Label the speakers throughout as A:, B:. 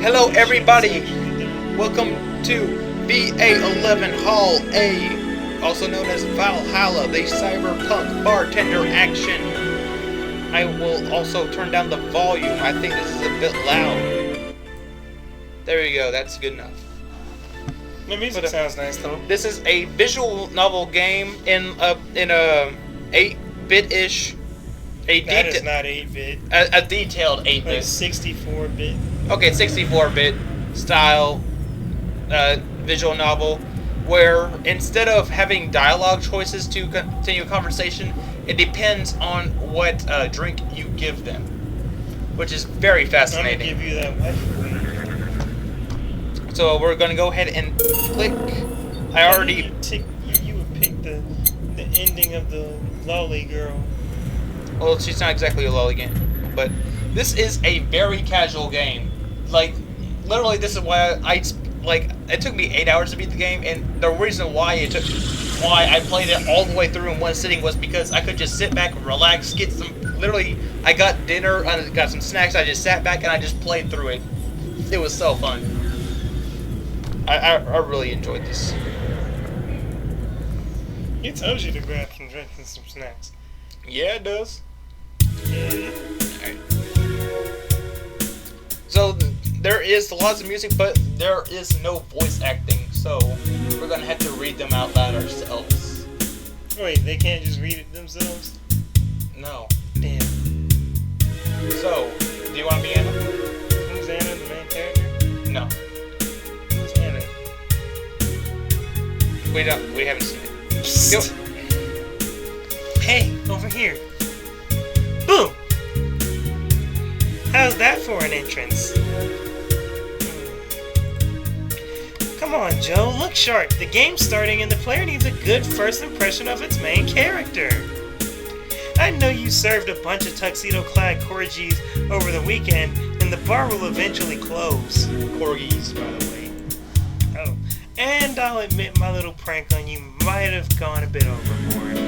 A: Hello everybody, welcome to VA-11 Hall A, also known as Valhalla, the Cyberpunk Bartender action. I will also turn down the volume, I think this is a bit loud. There you go, that's good enough.
B: The music sounds nice though.
A: This is a visual novel game in a 8-bit-ish.
B: That is not 8-bit.
A: A detailed 8-bit.
B: Like 64-bit.
A: Okay, 64-bit style visual novel, where instead of having dialogue choices to continue a conversation, it depends on what drink you give them, which is very fascinating.
B: I'm gonna give you that waifu.
A: So we're gonna go ahead and click. I already.
B: You would pick the ending of the lolly girl.
A: Well, she's not exactly a lolly game, but this is a very casual game. Like, literally, this is why it took me 8 hours to beat the game, and the reason why I played it all the way through in one sitting was because I could just sit back and relax, get some. Literally, I got dinner, I got some snacks, I just sat back and I just played through it. It was so fun. I really enjoyed this.
B: It tells you to grab some drinks and some snacks.
A: Yeah, it does.
B: Yeah.
A: Alright. So, there is lots of music, but there is no voice acting, so we're gonna have to read them out loud ourselves.
B: Wait, they can't just read it themselves?
A: No.
B: Damn.
A: So, do you want to be Anna?
B: Who's Anna, the main character?
A: No.
B: Who's Anna?
A: We haven't seen it.
B: Hey, over here. Boom! How's that for an entrance? Come on, Joe, look sharp. The game's starting and the player needs a good first impression of its main character. I know you served a bunch of tuxedo-clad corgis over the weekend, and the bar will eventually close.
A: Corgis, by the way.
B: Oh, and I'll admit my little prank on you might have gone a bit overboard.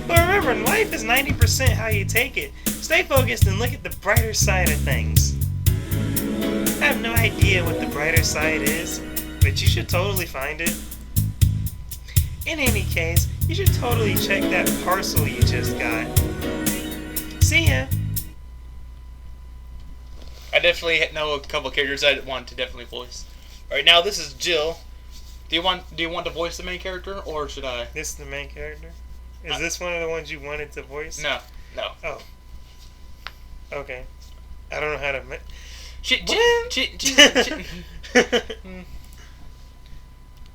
B: But remember, life is 90% how you take it. Stay focused and look at the brighter side of things. I have no idea what the brighter side is, but you should totally find it. In any case, you should totally check that parcel you just got. See ya!
A: I definitely know a couple characters I want to definitely voice. Alright, now this is Jill. Do you want to voice the main character, or should I?
B: This is the main character? Is this one of the ones you wanted to voice?
A: No.
B: Oh. Okay. I don't know how to...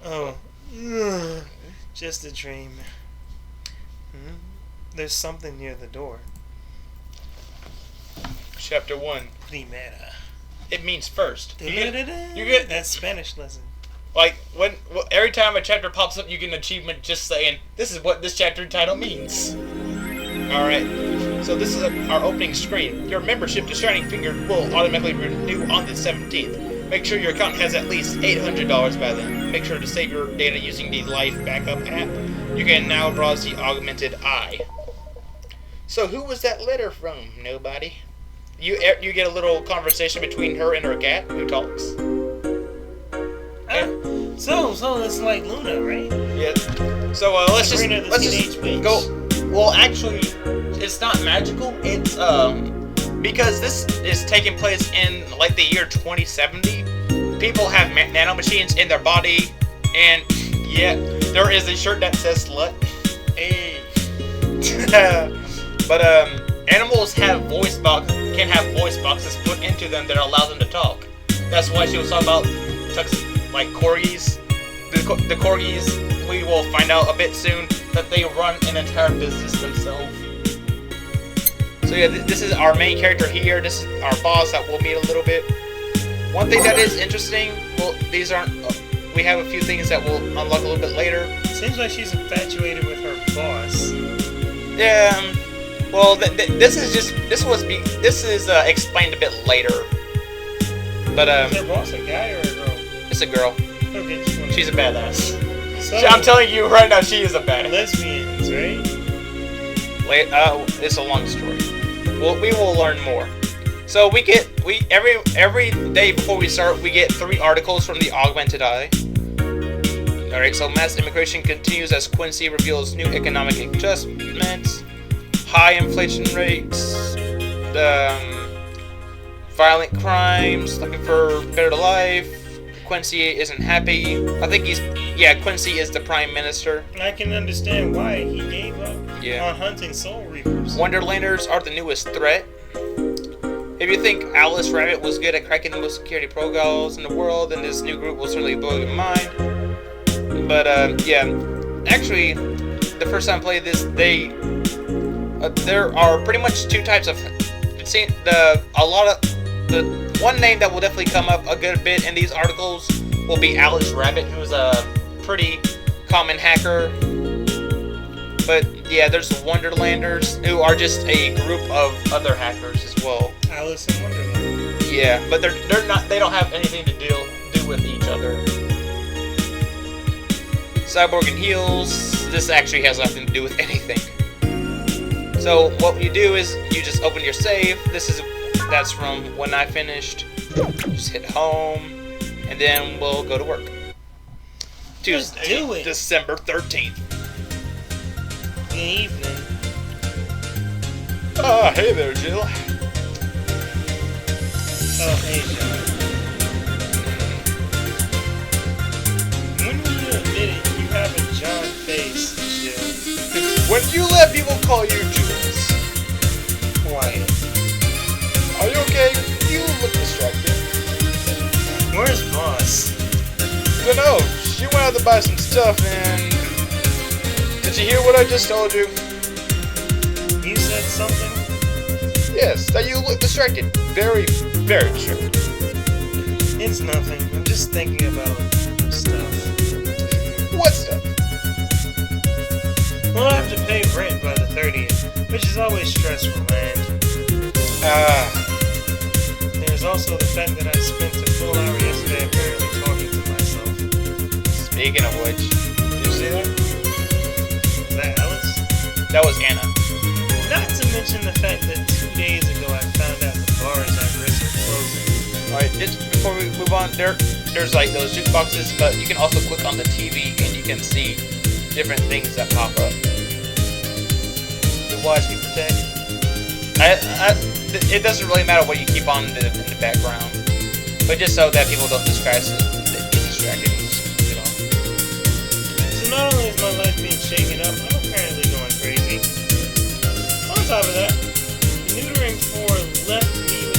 B: Oh. Just a dream. There's something near the door.
A: Chapter 1.
B: Primera.
A: It means first. You get
B: That's Spanish lesson.
A: like every time a chapter pops up, you get an achievement just saying this is what this chapter title means. All right. So this is our opening screen. Your membership to Shining Finger will automatically renew on the 17th. Make sure your account has at least $800 by then. Make sure to save your data using the Life Backup app. You can now browse the augmented eye. So who was that letter from? Nobody. You get a little conversation between her and her cat who talks.
B: So it's like Luna, right?
A: Yeah. So let's just go. Well, actually, it's not magical. It's because this is taking place in like the year 2070. People have nanomachines in their body, and yeah, there is a shirt that says "slut." Hey. But animals have can have voice boxes put into them that allow them to talk. That's why she was talking about like corgis. The corgis, we will find out a bit soon that they run an entire business themselves. So yeah, this is our main character here. This is our boss that we'll meet a little bit. One thing that is interesting, well, these aren't. We have a few things that we'll unlock a little bit later.
B: Seems like she's infatuated with her boss.
A: Yeah. Well, this is explained a bit later. But
B: Is her boss a guy or a girl?
A: It's a girl.
B: Okay,
A: she's a badass.
B: So,
A: I'm telling you right now, she is a badass.
B: Lesbians, right?
A: It's a long story. We will learn more. So we every day before we start, we get 3 articles from the Augmented Eye. Alright, so mass immigration continues as Quincy reveals new economic adjustments, high inflation rates, violent crimes, looking for better life. Quincy isn't happy. I think Quincy is the Prime Minister.
B: I can understand why he gave up on hunting Soul Reapers.
A: Wonderlanders are the newest threat. If you think Alice Rabbit was good at cracking the most security protocols in the world, then this new group will certainly blow your mind. But actually, the first time I played this, there are pretty much 2 types of. The one name that will definitely come up a good bit in these articles will be Alice Rabbit, who's a pretty common hacker. But yeah, there's the Wonderlanders, who are just a group of other hackers as well.
B: Alice in Wonderland.
A: Yeah, but they're not. They don't have anything to do with each other. Cyborg and Heels. This actually has nothing to do with anything. So what you do is you just open your save. That's from when I finished. Just hit home, and then we'll go to work. Tuesday, December 13th.
B: Good evening.
A: Hey there, Jill.
B: Oh, hey, Jill. When will you admit it, you have a John face, Jill?
A: When you let people call you Jules.
B: Quiet.
A: Are you okay? You look distracted.
B: Where's Boss?
A: Dunno. She went out to buy some stuff and... Did you hear what I just told you?
B: You said something?
A: Yes, that you look distracted. Very, very distracted.
B: It's nothing. I'm just thinking about stuff.
A: What stuff?
B: Well, I have to pay rent by the 30th, which is always stressful, and... There's also the fact that I spent a full hour yesterday apparently talking to myself.
A: Speaking of which, did you see that?
B: Is that Alice?
A: That was Anna.
B: Not to mention the fact that 2 days ago I found out the bar is at risk of closing.
A: Alright, just before we move on, there's like those jukeboxes, but you can also click on the TV and you can see different things that pop up. You watch, you protect. It doesn't really matter what you keep on in the background, but just so that people don't get distracted.
B: So not only is my life being shaken up, I'm apparently going crazy. On top of that, the neutering floor left me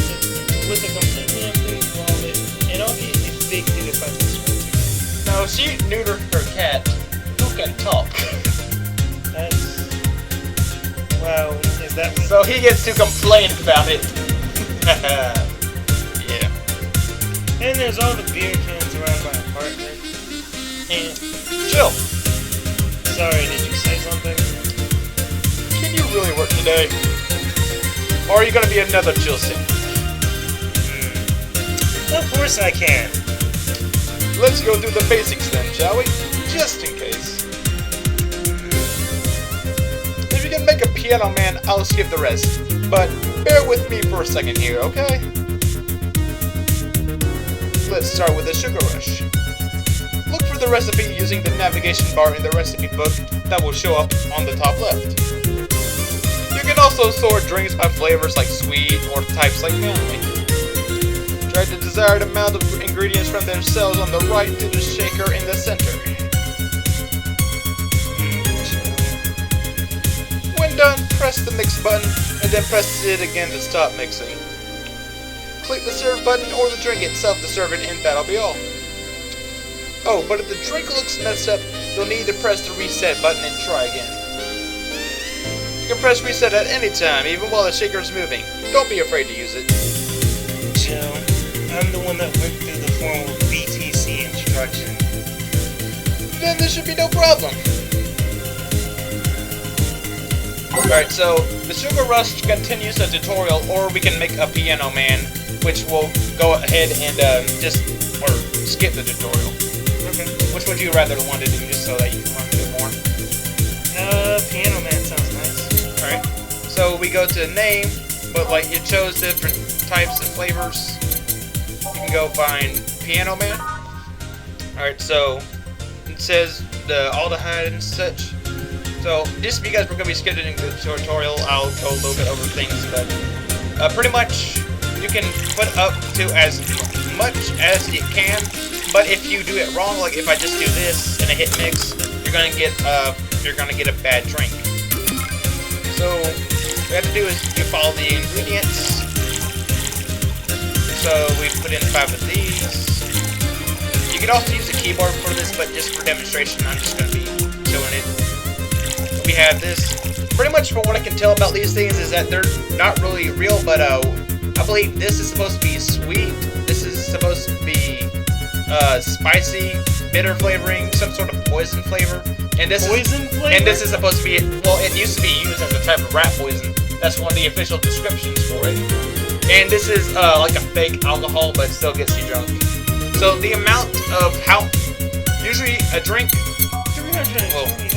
B: with a completely empty wallet, and I'll get evicted if I miss once again.
A: No, she neutered her cat, who can talk.
B: That's... Wow, is that...
A: So he gets to complain about it. Yeah.
B: And there's all the beer cans around my apartment. And...
A: Chill.
B: Sorry, did you say something?
A: Can you really work today? Or are you gonna be another chill sim?
B: Of course I can.
A: Let's go through the basics then, shall we? Just in case. If you can make a piano man, I'll skip the rest. But bear with me for a second here, okay? Let's start with the sugar rush. Look for the recipe using the navigation bar in the recipe book that will show up on the top left. You can also sort drinks by flavors like sweet or types like family. Drag the desired amount of ingredients from their cells on the right to the shaker in the center. When done, press the mix button and then press it again to stop mixing. Click the serve button or the drink itself to serve it and that'll be all. Oh, but if the drink looks messed up, you'll need to press the reset button and try again. You can press reset at any time, even while the shaker is moving. Don't be afraid to use it.
B: Joe, I'm the one that went through the formal BTC instruction.
A: Then there should be no problem. Alright, so the Sugar Rush continues the tutorial, or we can make a Piano Man, which will go ahead and skip the tutorial.
B: Okay.
A: Which would you rather want to do, just so that you can learn a bit more?
B: Piano Man sounds nice.
A: Alright, so we go to name, but like you chose different types of flavors. You can go find Piano Man. Alright, so it says the aldehyde and such. So just because we're going to be skipping the tutorial, I'll go a little bit over things, but pretty much you can put up to as much as you can, but if you do it wrong, like if I just do this and I hit mix, you're gonna get a bad drink. So what you have to do is you follow the ingredients. So we put in 5 of these. You can also use a keyboard for this, but just for demonstration, I'm just gonna be showing it. We have this. Pretty much from what I can tell about these things is that they're not really real, but I believe this is supposed to be sweet. This is supposed to be spicy, bitter flavoring, some sort of poison flavor. And this is supposed to be, well, it used to be used as a type of rat poison. That's one of the official descriptions for it. And this is like a fake alcohol, but it still gets you drunk. So the amount of how usually a drink. $320.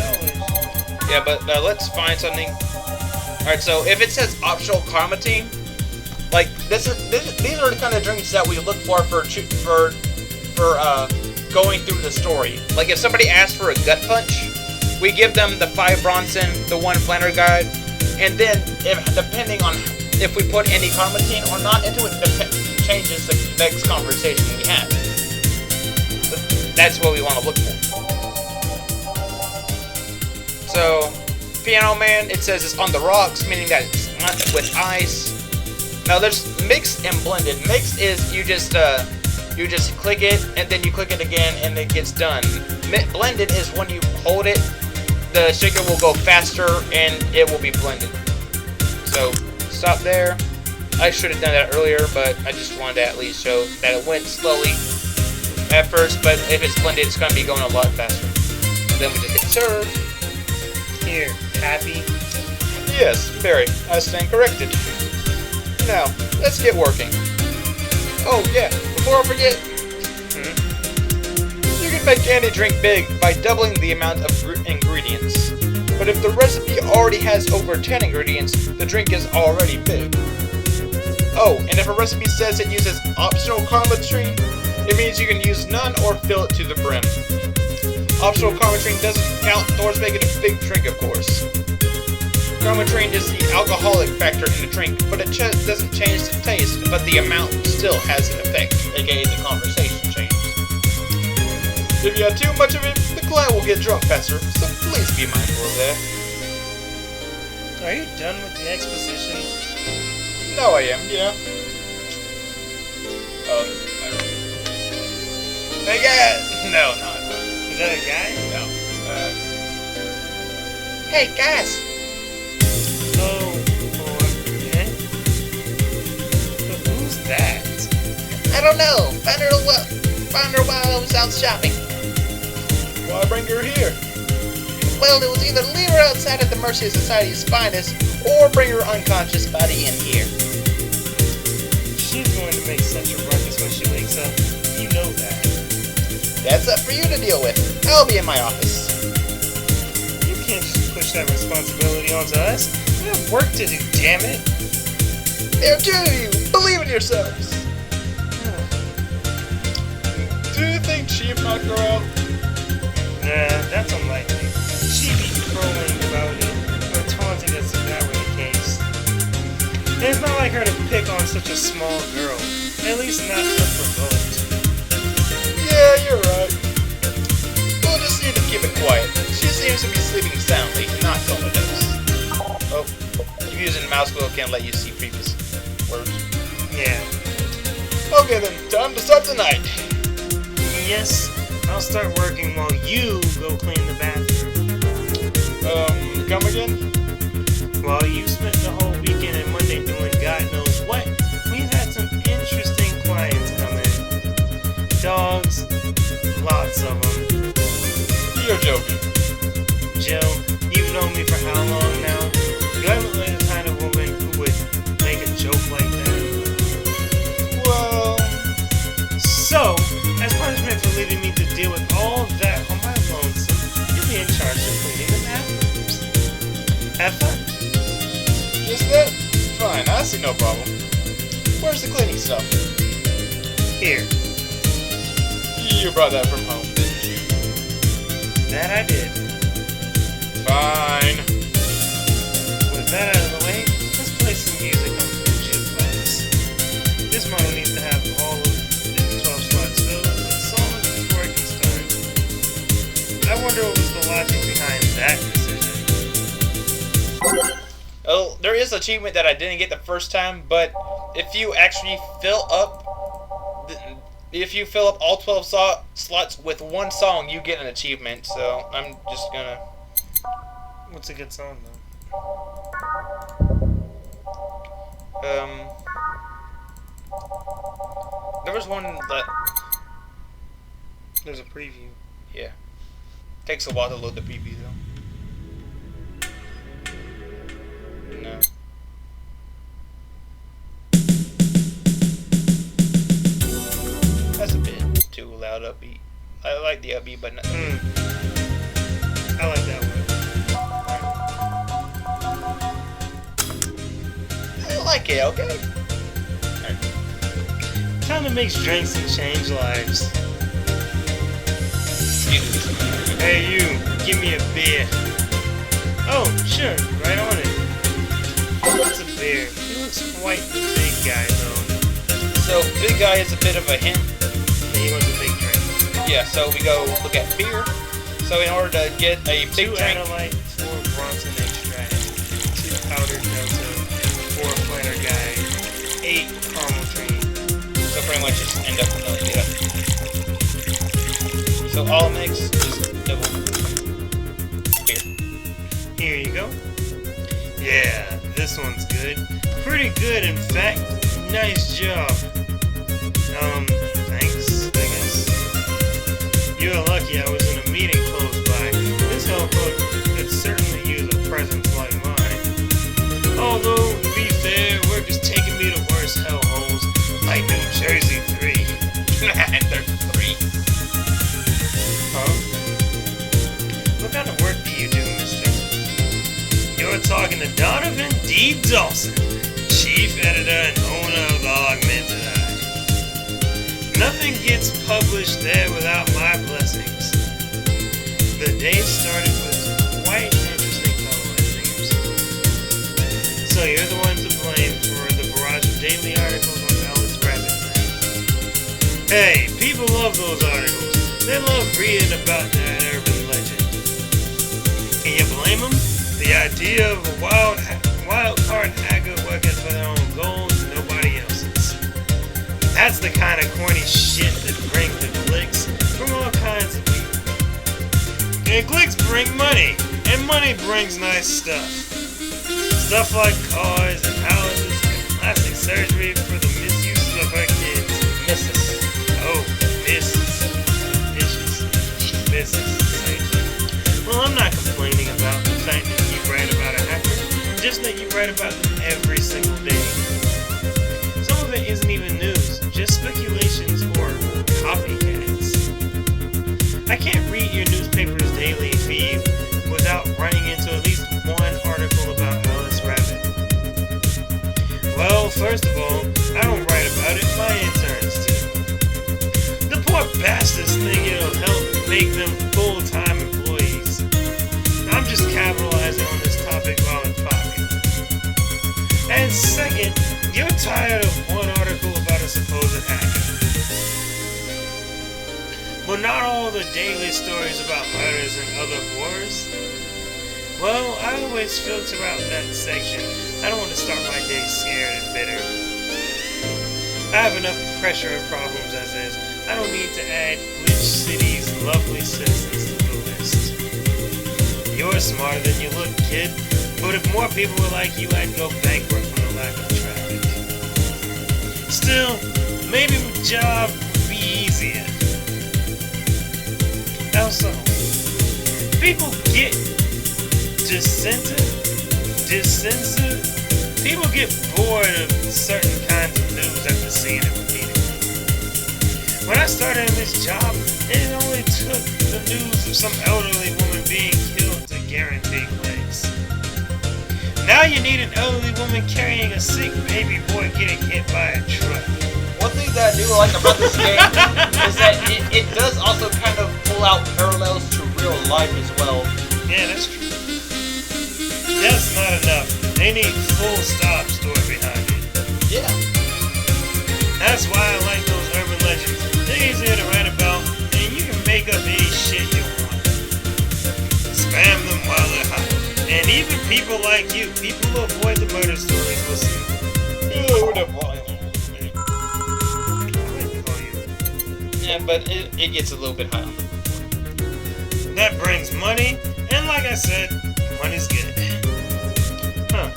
A: Yeah, but let's find something. All right, so if it says optional carmine, like these are the kind of drinks that we look for going through the story. Like if somebody asks for a gut punch, we give them the 5 Bronson, the 1 Flannery guide, and then depending on if we put any carmine or not into it, changes the next conversation we have. So that's what we want to look for. So, Piano Man, it says it's on the rocks, meaning that it's not with ice. Now there's mixed and blended. Mixed is you just click it and then you click it again and it gets done. Blended is when you hold it, the sugar will go faster and it will be blended. So stop there. I should have done that earlier, but I just wanted to at least show that it went slowly at first, but if it's blended, it's going to be going a lot faster. Then we just hit serve.
B: Here, happy?
A: Yes, very. I stand corrected. Now, let's get working. Oh yeah, before I forget, you can make any drink big by doubling the amount of ingredients. But if the recipe already has over 10 ingredients, the drink is already big. Oh, and if a recipe says it uses optional carmine, it means you can use none or fill it to the brim. Optional carmine doesn't count towards making a big drink, of course. Carmine is the alcoholic factor in the drink, but it doesn't change the taste, but the amount still has an effect, aka the conversation changes. If you have too much of it, the client will get drunk faster, so please be mindful of that.
B: Are you done with the exposition?
A: No, I am, yeah. Hey, guys! No, not.
B: Is that a guy?
A: No. Hey, guys!
B: Oh, okay. But who's that?
A: I don't know. Found her while I was out shopping. Why bring her here? Well, it was either leave her outside at the mercy of society's finest, or bring her unconscious body in here.
B: She's going to make such a ruckus when she wakes up. You know that.
A: That's up for you to deal with. I'll be in my office.
B: You can't just push that responsibility onto us. We have work to do, damn it.
A: There do you. Believe in yourselves. Do you think she'd knock her out?
B: Nah, that's unlikely. She'd be trolling about it, or taunting us if that were the case. And it's not like her to pick on such a small girl. At least not unprovoked.
A: Yeah, you're right. We'll just need to keep it quiet. She seems to be sleeping soundly, not comatose. Oh, using the mouse wheel can't let you see previous words.
B: Yeah.
A: Okay then, time to start tonight.
B: Yes, I'll start working while you go clean the bathroom.
A: Come again?
B: While you spent the whole weekend and Monday doing God knows what, we've had some interesting clients come in. Dogs, lots of them.
A: You're joking.
B: Joe, you've known me for how long now? You haven't been the kind of woman who would make a joke like that.
A: Well...
B: So, as punishment for leaving me to deal with all that on my lonesome, you'll be in charge of cleaning the bathrooms. Have fun.
A: Just that? Fine, I see no problem. Where where's the cleaning stuff?
B: Here.
A: You brought that from home, didn't you?
B: That I did.
A: Fine.
B: With that out of the way, let's play some music on the jukebox. This model needs to have all of its 12 slots filled with songs before it can start. I wonder what was the logic behind that decision.
A: Oh, there is an achievement that I didn't get the first time, but if you actually fill up all 12 slots with one song, you get an achievement. So I'm just gonna.
B: What's a good song though?
A: There was one that.
B: There's a preview.
A: Yeah. Takes a while to load the preview though. No. That's a bit too loud upbeat. I like the upbeat, but not.
B: I like that one.
A: I like it, okay?
B: Time to mix drinks and change lives. Hey you, give me a beer. Oh, sure, right on it. What's a beer? He looks quite the big guy though.
A: So, big guy is a bit of a hint.
B: He wants a big drink.
A: Yeah, so we go look at beer. So in order to get a big
B: 2
A: drink,
B: Adelaide, 4 Bronson extract, 2 powdered Delta, 4 planter guy, 8 caramel cream.
A: so pretty much just end up with yeah. So all mix is double beer.
B: Here you go. Yeah, this one's good. Pretty good, in fact. Nice job. Thanks, I guess. You're lucky I was in a meeting close by. This hellhook could certainly use a presence like mine. Although, to be fair, work is taking me to worse hellholes, like New Jersey 3.
A: There's 3.
B: Huh? What kind of work do you do, mister? You're talking to Donovan D. Dawson, Chief Editor and owner of the Augmented Eye. Nothing gets published there without my blessings. The day started with quite an interesting fellow, it seems. So you're the one to blame for the barrage of daily articles on Alice Rabbit. Hey, people love those articles. They love reading about that urban legend. Can you blame them? The idea of a wild card hacker working for their own goals and nobody else's. That's the kind of corny shit that brings the clicks from all kinds of people. And clicks bring money, and money brings nice stuff. Stuff like cars and houses and plastic surgery for the misuses of our kids.
A: Misses.
B: Oh, misses. Misses. Well, I'm not complaining about the fact that you write about a hacker, just that you write about them every single day. Some of it isn't even news, just speculations or copycats. I can't read your newspaper's daily feed without running into at least one article about Alice Rabbit. Well, first of all, I don't write about it, my interns do. The poor bastards think it'll help make them full-time employees. I'm just capitalizing on this topic while it's popular. And second, you're tired of one article about a supposed hacker. But not all the daily stories about murders and other horrors. Well, I always filter out that section. I don't want to start my day scared and bitter. I have enough pressure and problems as is. I don't need to add Glitch City's lovely citizens to the list. You're smarter than you look, kid. But if more people were like you, I'd go bankrupt from the lack of traffic. Still, maybe the job would be easier. How so? People get dissensitive. People get bored of certain kinds of news after seeing it repeatedly. When I started in this job, it only took the news of some elderly woman being killed to guarantee clicks. Now you need an elderly woman carrying a sick baby boy getting hit by a truck.
A: One thing that I do like about this game is that it does also kind of pull out parallels to real life as well.
B: Yeah, that's true. That's not enough. They need full stop story behind it.
A: Yeah.
B: That's why I like those urban legends. They're easier to write about, and you can make up any shit you want. Spam them while they're hot. And even people like you, people who avoid the murder stories, will see.
A: Yeah, but it gets a little bit high.
B: That brings money, and like I said, money's good. Huh,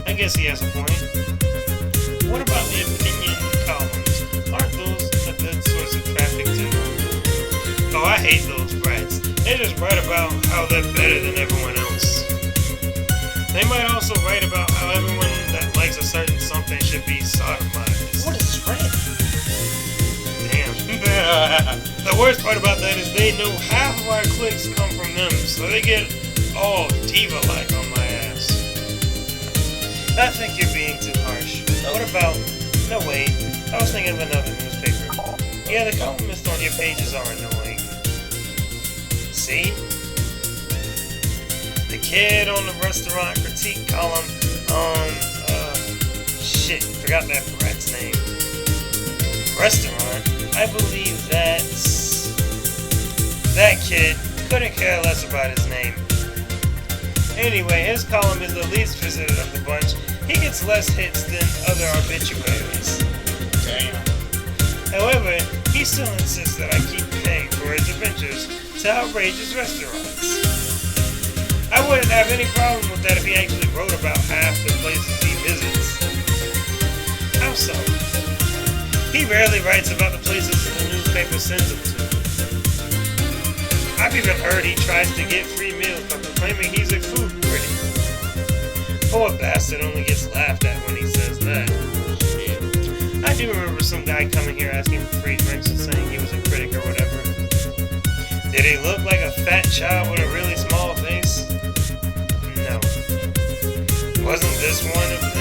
B: I guess he has a point. What about the opinion columns? Aren't those a good source of traffic too? Oh, I hate those brats. They just write about how they're better than everyone else. They might also write about how everyone that likes a certain something should be sodomized.
A: What is Reddit?
B: Damn. The worst part about that is they know half of our clicks come from them, so they get all diva-like on my ass. I think you're being too harsh. What about... No, wait. I was thinking of another newspaper. Yeah, the columnists on your pages are annoying. See? The kid on the restaurant critique column shit, forgot that brat's name. Restaurant? I believe that's... That kid couldn't care less about his name. Anyway, his column is the least visited of the bunch. He gets less hits than other obituaries.
A: Damn.
B: However, he still insists that I keep paying for his adventures to outrageous restaurants. I wouldn't have any problem with that if he actually wrote about half the places he visits. How so? He rarely writes about the places the newspaper sends him to. I've even heard he tries to get free meals by proclaiming he's a food critic. Poor bastard only gets laughed at when he says that. I do remember some guy coming here asking for free drinks and saying he was a critic or whatever. Did he look like a fat child with a really small face? No. Wasn't this one of them?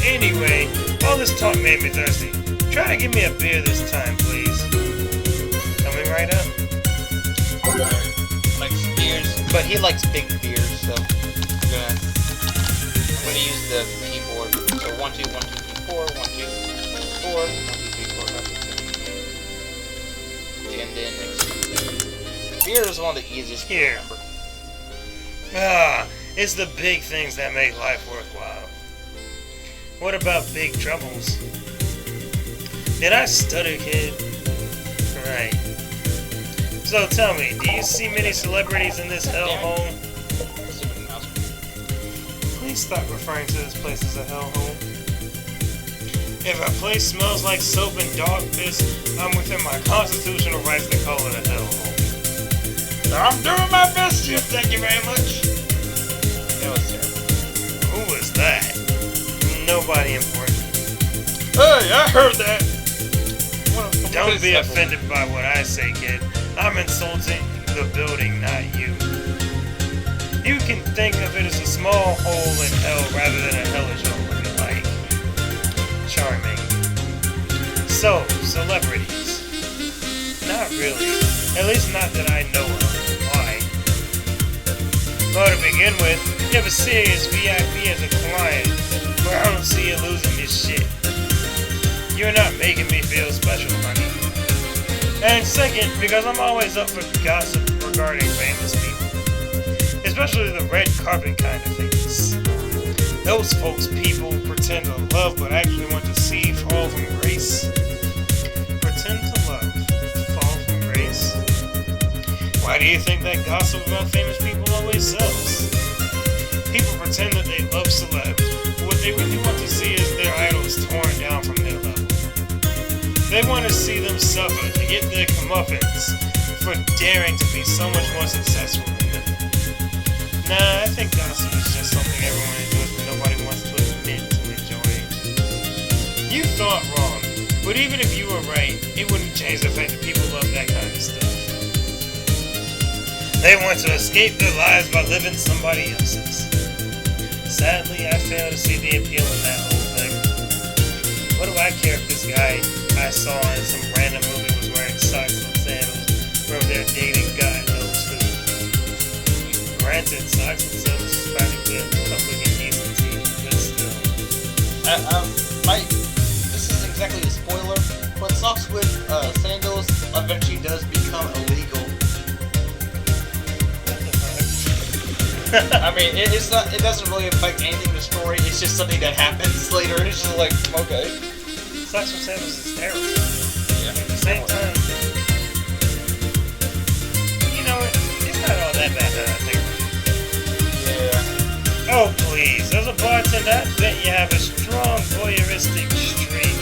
B: Anyway, all this talk made me thirsty. Try to give me a beer this time, please. Coming right up.
A: Likes beers, but he likes big beers, so I'm gonna use the keyboard. So 1 2 1 2 3 4 1 2 4 1 2 3 4 5 6 7 8. And then next. Beer is one of the easiest to remember.
B: It's the big things that make life worthwhile. What about big troubles? Did I stutter, kid? Right. So tell me, do you see many celebrities in this hellhole? Please stop referring to this place as a hellhole. If a place smells like soap and dog piss, I'm within my constitutional rights to call it a hellhole. I'm doing my best, Chip. Thank you very much.
A: That was terrible.
B: Who was that? Nobody important.
A: Hey, I heard that.
B: Don't be offended by what I say, kid. I'm insulting the building, not you. You can think of it as a small hole in hell rather than a hellish hole if you like. Charming. So, celebrities. Not really. At least not that I know of. Why? Well, to begin with, you have a serious VIP as a client, where I don't see you losing this shit. You're not making me feel special, honey. And second, because I'm always up for gossip regarding famous people. Especially the red carpet kind of things. Those folks people pretend to love but actually want to see fall from grace. Pretend to love, fall from grace. Why do you think that gossip about famous people always sells? People pretend that they love celebs, but what they really want to see is their idols torn down from their level. They want to see them suffer to get their comeuppance for daring to be so much more successful than them. Nah, I think gossip is just something everyone enjoys but nobody wants to admit to enjoying. You thought wrong, but even if you were right, it wouldn't change the fact that people love that kind of stuff. They want to escape their lives by living somebody else's. Sadly, I fail to see the appeal in that whole thing. What do I care if this guy I saw in some random movie was wearing socks and sandals, or if they're dating God knows who? Granted, socks and sandals is practically a public indecency, but still.
A: This isn't exactly a spoiler, but socks with sandals eventually does become illegal. I mean, it doesn't really affect anything in the story. It's just something that happens later. It's just like, okay.
B: Socks with sandals is terrible.
A: Yeah.
B: At the same time, you know, it's not all that bad that I think.
A: Yeah.
B: Oh please, as a bartender, I bet you have a strong voyeuristic streak.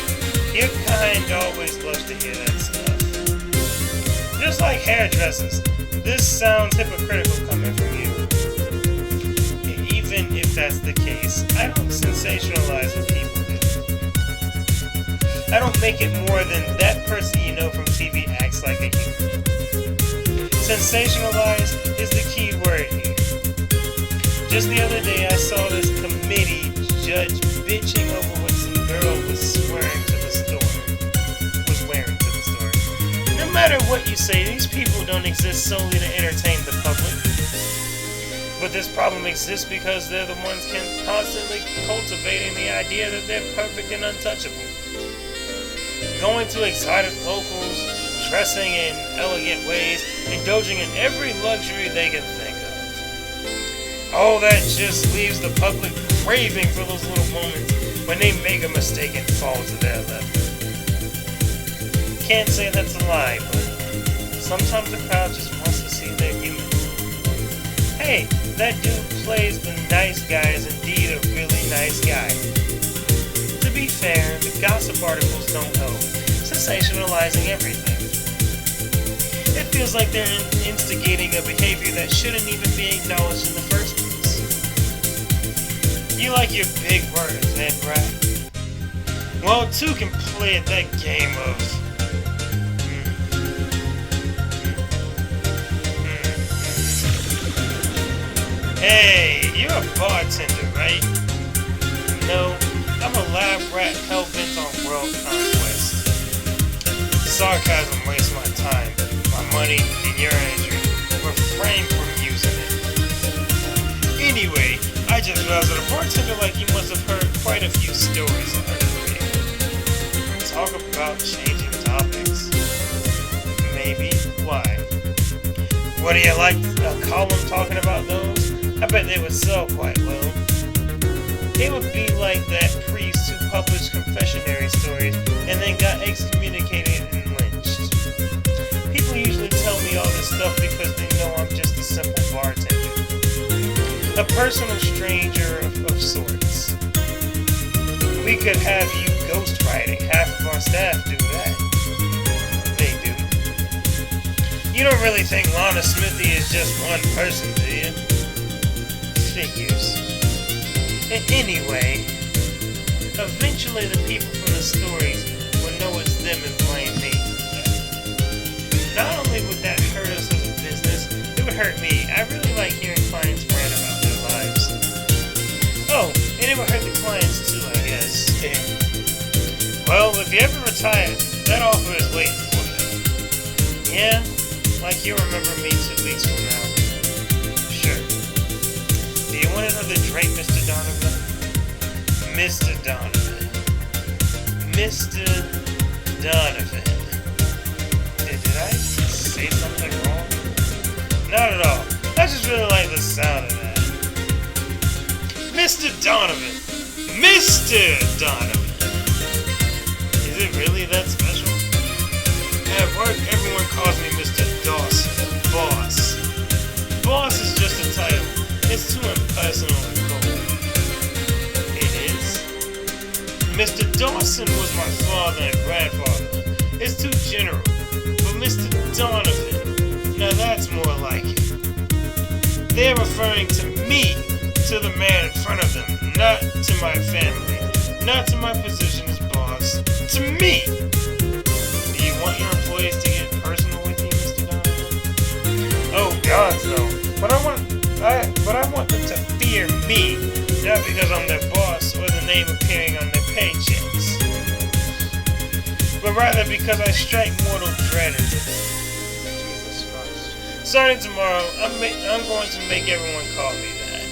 B: Your kind always loves to hear that stuff. Just like hairdressers, this sounds hypocritical coming from you. Even if that's the case, I don't sensationalize what people do. I don't make it more than that person you know from TV acts like a human. Sensationalize is the key word here. Just the other day I saw this committee judge bitching over what some girl was wearing to the store. No matter what you say, these people don't exist solely to entertain the public. But this problem exists because they're the ones constantly cultivating the idea that they're perfect and untouchable. Going to exotic locals, dressing in elegant ways, indulging in every luxury they can think of. All that just leaves the public craving for those little moments when they make a mistake and fall to their level. Can't say that's a lie, but sometimes the crowd just wants to see their humor. Hey, that dude plays the nice guy is indeed a really nice guy. To be fair, the gossip articles don't help, sensationalizing everything. It feels like they're instigating a behavior that shouldn't even be acknowledged in the first place. You like your big words, Ed, right? Well, two can play at that game of Hey, you're a bartender, right? No, I'm a lab rat hell-bent on world conquest. Sarcasm wastes my time, my money, and your energy. Refrain from using it. Anyway, I just realized that a bartender like you must have heard quite a few stories in her career. Talk about changing topics. Maybe. Why? What do you like a column talking about those? I bet they would sell quite well. They would be like that priest who published confessionary stories and then got excommunicated and lynched. People usually tell me all this stuff because they know I'm just a simple bartender. A personal stranger of sorts. We could have you ghostwriting. Half of our staff do that. They do. You don't really think Lana Smithy is just one person, do you? Figures. Anyway, eventually the people from the stories will know it's them and blame me. Not only would that hurt us as a business, it would hurt me. I really like hearing clients rant about their lives. Oh, and it would hurt the clients too, I guess. Well, if you ever retire, that offer is waiting for you. Yeah, like you'll remember me 2 weeks from now. Sure. Do you want another drink, Mr. Donovan? Mr. Donovan. Mr. Donovan. Did I say something wrong? Not at all. I just really like the sound of that. Mr. Donovan. Mr. Donovan. Is it really that special? At work, everyone calls me Mr. Dawson. Boss. Boss is just a title. It's too impersonal and cold. It is. Mr. Dawson was my father and grandfather. It's too general. But Mr. Donovan, now that's more like it. They're referring to me, to the man in front of them, not to my family, not to my position as boss, to me. Do you want your employees to get personal with you, Mr. Donovan? Oh, God, no. But I want them to fear me, not because I'm their boss or the name appearing on their paychecks, but rather because I strike mortal dread into them. Jesus Christ. Starting tomorrow, I'm going to make everyone call me that.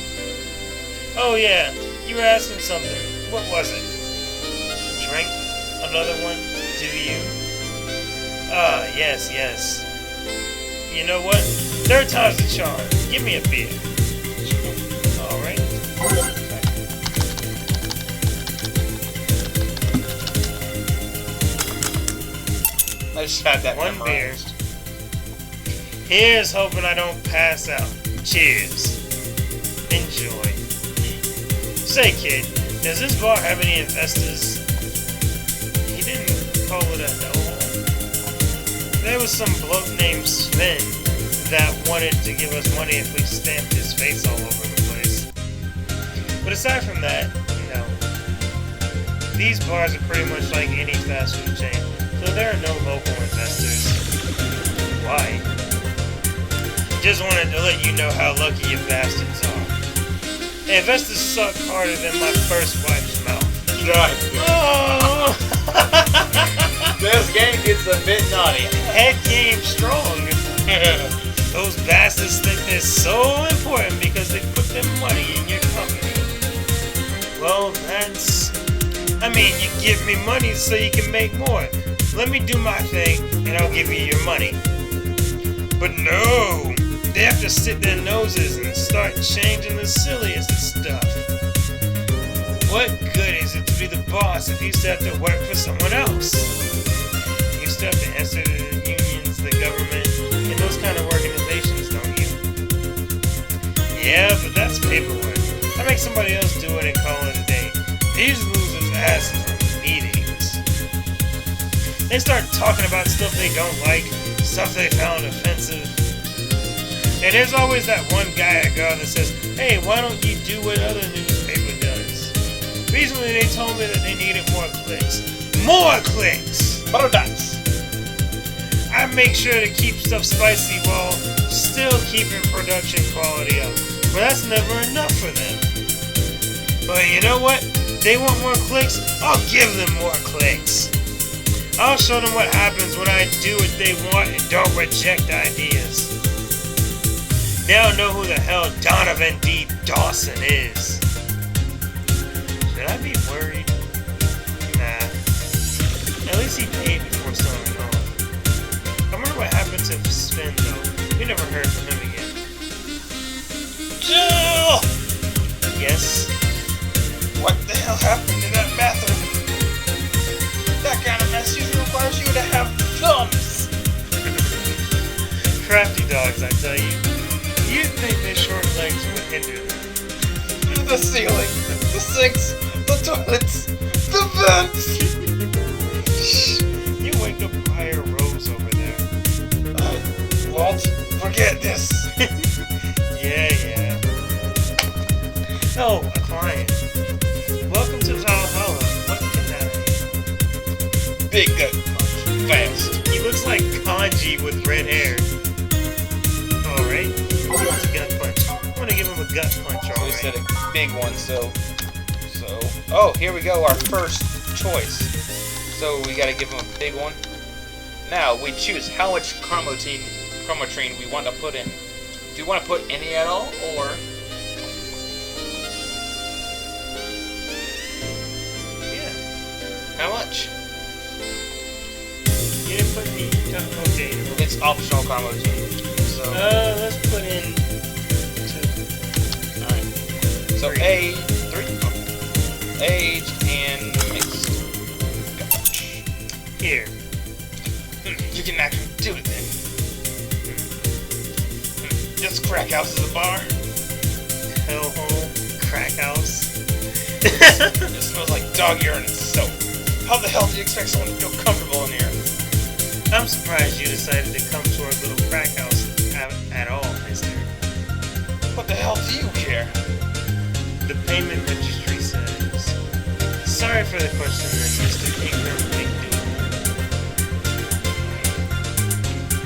B: Oh yeah, you were asking something. What was it? Drink? Another one? Do you? Ah, yes. You know what? Third time's the charm. Give me a beer. Alright.
A: I just had that
B: one
A: memorized.
B: beer. Here's hoping I don't pass out. Cheers. Enjoy. Say, kid, does this bar have any investors? He didn't call it a hellhole. There was some bloke named Sven that wanted to give us money if we stamped his face all over the place. But aside from that, no. These bars are pretty much like any fast food chain, so there are no local investors. Why? Just wanted to let you know how lucky you bastards are. Investors suck harder than my first wife's mouth.
A: Oh. This game gets a bit naughty.
B: Head game strong. Those bastards think they're so important because they put their money in your company. Well, you give me money so you can make more. Let me do my thing and I'll give you your money. But no! They have to stick their noses and start changing the silliest of stuff. What good is it to be the boss if you still have to work for someone else? You still have to answer to the unions, the government, and those kind of organizations, don't you? Yeah, but that's paperwork. I make somebody else do it and call it a day. These losers ask for meetings. They start talking about stuff they don't like, stuff they found offensive. And there's always that one guy or girl that says, hey, why don't you do what other newspaper does? Recently they told me that they needed more clicks. More clicks!
A: More dots.
B: I make sure to keep stuff spicy while still keeping production quality up. But that's never enough for them. But you know what? They want more clicks? I'll give them more clicks. I'll show them what happens when I do what they want and don't reject ideas. Now know who the hell Donovan D. Dawson is. Should I be worried? Nah. At least he paid before signing off. I wonder what happened to Sven though. We never heard from him again.
A: Jill!
B: Yes?
A: What the hell happened in that bathroom? That kind of mess usually requires you to have thumbs.
B: Crafty dogs, I tell you. You'd think their short legs would hinder them.
A: The ceiling, the sinks, the toilets, the vents.
B: You wake up higher rows over there.
A: I won't forget this.
B: Yeah. Oh, a client. Welcome to Valhalla. What can I...
A: Big gut punch. Fast.
B: He looks like Kanji with red hair. Alright. It's a gut punch. I'm gonna give him a gut punch,
A: So he
B: alright.
A: said a big one, so... Oh, here we go, our first choice. So we gotta give him a big one. Now, we choose how much chromotrine we want to put in. Do you want to put any at all, or...
B: Yeah.
A: How much?
B: You didn't put any... Okay.
A: It's optional chromotrine, so...
B: Let's put in 2.
A: Alright. So, 3. Aged and mixed.
B: Here.
A: You can actually do it then. This crack house is a bar.
B: Hellhole. Crack house.
A: It smells like dog urine and soap. How the hell do you expect someone to feel comfortable in here?
B: I'm surprised you decided to come to our little crack house at all, mister.
A: What the hell do you care?
B: The payment registry says... Sorry for the question, Mr. Ingram McDougal.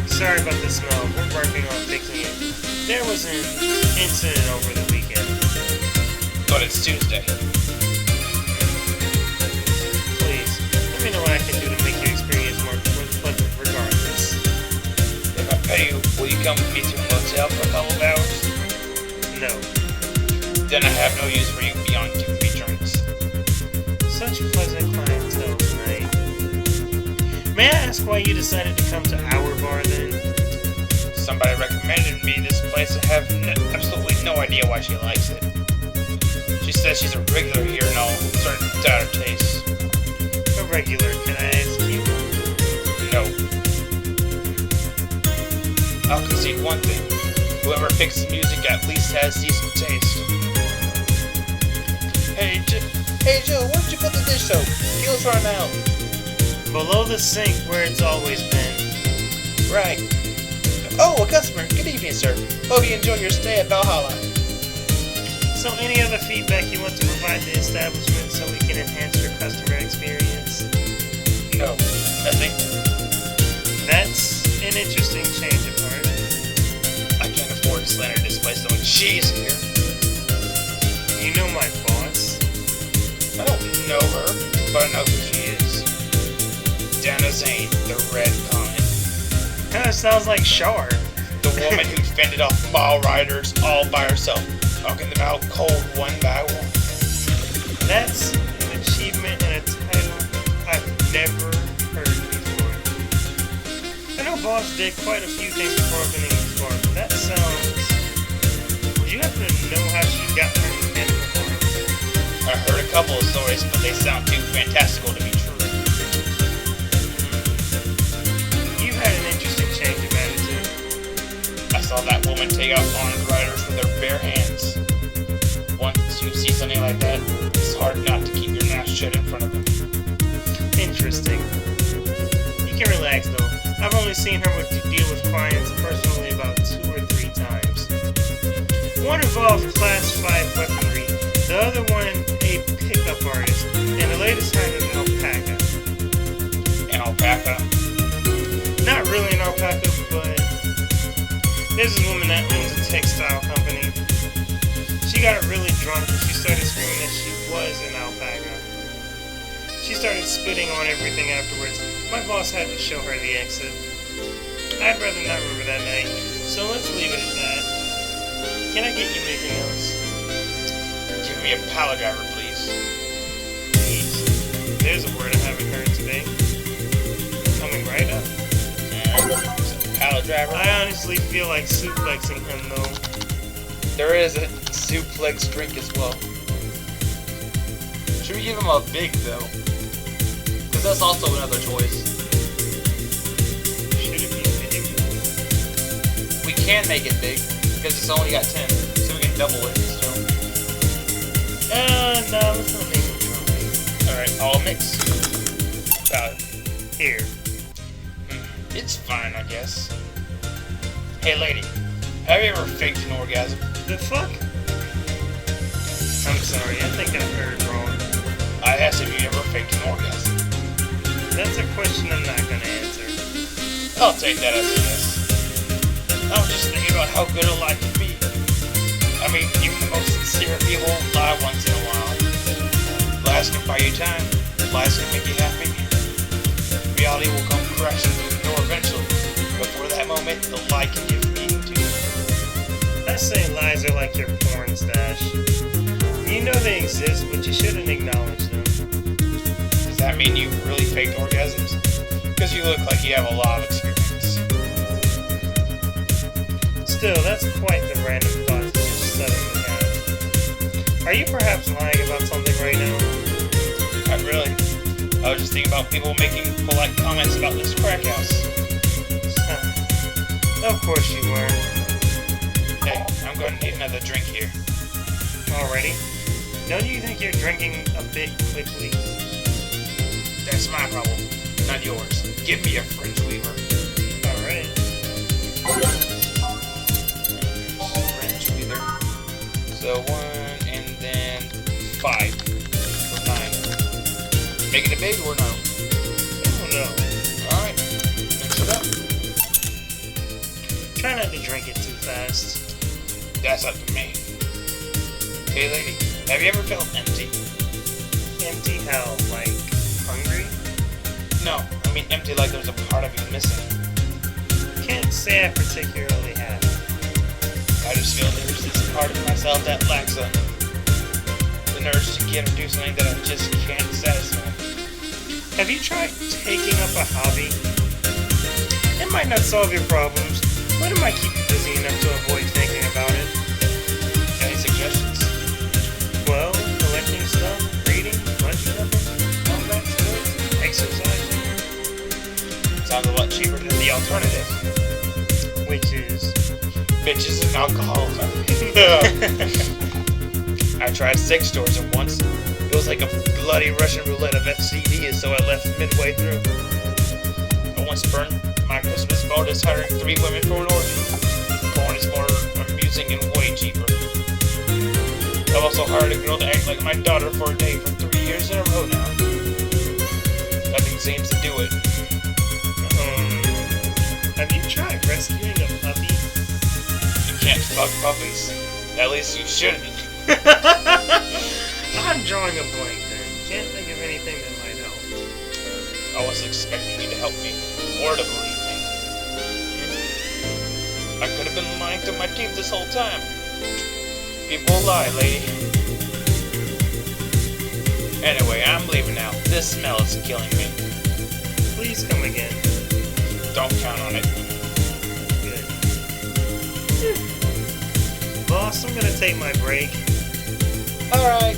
B: Sorry about the smell. We're working on fixing it. There was an incident over the weekend.
A: But it's Tuesday.
B: Please, let me know what I can do to make your experience more pleasant regardless.
A: If I pay you, will you come with me to a motel for a couple of hours?
B: No.
A: Then I have no use for you beyond giving me drinks.
B: Such pleasant clientele tonight. May I ask why you decided to come to our bar then?
A: Somebody recommended me this place. I have absolutely no idea why she likes it. She says she's a regular here and all starting to doubt her taste.
B: A regular, can I ask you?
A: No. I'll concede one thing. Whoever picks the music at least has decent taste. Hey Joe, where'd you put the dish soap? Fuel's run out.
B: Below the sink where it's always been.
A: Right. Oh, a customer. Good evening, sir. Hope you enjoy your stay at Valhalla.
B: So any other feedback you want to provide the establishment so we can enhance your customer experience?
A: No, nothing.
B: That's an interesting change of heart.
A: I can't afford to slander this place knowing she's here.
B: You know my boss?
A: I don't know her, but I know who she is. Dana Zane, the Red Pine.
B: Kinda sounds like Shar.
A: The woman who fended off mall riders all by herself, knocking them out cold one by one.
B: That's an achievement and a title I've never heard before. I know Boss did quite a few things before opening this bar, but that sounds... Would you happen to know how she got her name from bar?
A: I heard a couple of stories, but they sound too fantastical to be true.
B: You've had an interesting change of attitude.
A: I saw that woman take out armed riders with her bare hands. Once you see something like that, it's hard not to keep your mouth shut in front of them.
B: Interesting. You can relax though. I've only seen her deal with clients personally about 2 or 3 times. One involved Class 5 weaponry, the other one a pickup artist, and the latest had an alpaca.
A: An alpaca?
B: Not really an alpaca, but there's this woman that owns a textile company. She got really drunk and she started screaming that she was an alpaca. She started spitting on everything afterwards. My boss had to show her the exit. I'd rather not remember that night, so let's leave it at that. Can I get you anything else?
A: Give me a pallet driver, please.
B: Please. There's a word I haven't heard today. Coming right up.
A: Pallet driver?
B: I honestly feel like suplexing him though.
A: There is a suplex drink as well. Should we give him a big though? Because that's also another choice.
B: Should it be big?
A: We can make it big because it's only got 10, so we can double it still.
B: No, let's not make it drunk.
A: Alright, all mix. Pallet.
B: Here.
A: It's fine, I guess. Hey lady, have you ever faked an orgasm?
B: The fuck? I'm sorry, I think I heard wrong.
A: I asked if you ever faked an orgasm.
B: That's a question I'm not gonna answer.
A: I'll take that as a yes. I was just thinking about how good a lie can be. I mean, even the most sincere people lie once in a while. Lies can buy you time. Lies can make you happy. Reality will come crashing through the door eventually. Before that moment, the lie can give meaning to it.
B: I say lies are like your porn stash. You know they exist, but you shouldn't acknowledge them.
A: Does that mean you really faked orgasms? Because you look like you have a lot of experience.
B: Still, that's quite the random thought to just suddenly have. Are you perhaps lying about something right now?
A: Not really. I was just thinking about people making polite comments about this crack house.
B: Of course you were.
A: Hey, I'm going to need another drink here.
B: Already? Don't you think you're drinking a bit quickly?
A: That's my problem, not yours. Give me a French weaver.
B: Alright.
A: French weaver. So 1 and then 5 for 9. Make it a big or no?
B: Oh no.
A: Alright. Mix it up.
B: Try not to drink it too fast.
A: That's up to me. Hey, lady, have you ever felt empty?
B: Empty how? Like, hungry?
A: No, I mean empty like there's a part of you missing.
B: Can't say I particularly have.
A: I just feel there's this part of myself that lacks the nerves to get or do something that I just can't satisfy.
B: Have you tried taking up a hobby? It might not solve your problems, but it might keep you busy enough to avoid thinking about it.
A: Any suggestions?
B: Well, collecting stuff, reading, bungee jumping, combat sports, exercising.
A: Sounds a lot cheaper than the alternative.
B: Which is...
A: Bitches and alcohol. I tried sex stores and once it was like a bloody Russian roulette of FCD, so I left midway through. I once burned my Christmas bonus hiring 3 women for an orgy. Porn is more amusing and way cheaper. I've also hired a girl to act like my daughter for a day for 3 years in a row now. Nothing seems to do it.
B: Have you tried rescuing a puppy?
A: You can't fuck puppies. At least you shouldn't.
B: I'm drawing a blank then. Can't think of anything that might help.
A: I was expecting you to help me, or to believe me. I could have been lying to my teeth this whole time. People lie, lady. Anyway, I'm leaving now. This smell is killing me.
B: Please come again.
A: Don't count on it.
B: Good. Boss, I'm gonna take my break.
A: Alright.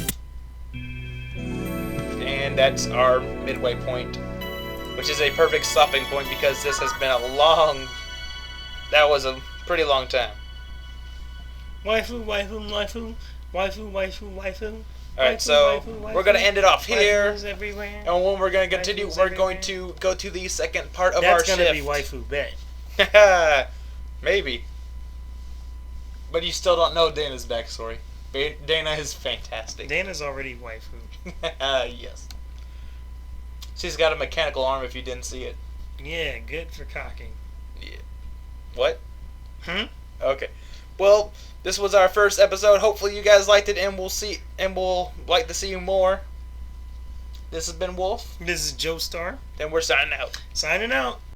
A: And that's our midway point, which is a perfect stopping point because this has been a long... That was a pretty long time.
B: Waifu, waifu, waifu, waifu, waifu, waifu.
A: Alright, so we're going to end it off here.
B: Everywhere.
A: And when we're going to continue, we're going to go to the second part of our shift.
B: That's going to be waifu bet.
A: Maybe. But you still don't know Dana's backstory. Dana is fantastic.
B: Dana's already waifu.
A: Yes. She's got a mechanical arm if you didn't see it.
B: Yeah, good for cocking.
A: Yeah. What?
B: Okay.
A: Well, this was our first episode. Hopefully you guys liked it and we'll like to see you more. This has been Wolf.
B: This is Jostar.
A: And we're signing out.
B: Signing out.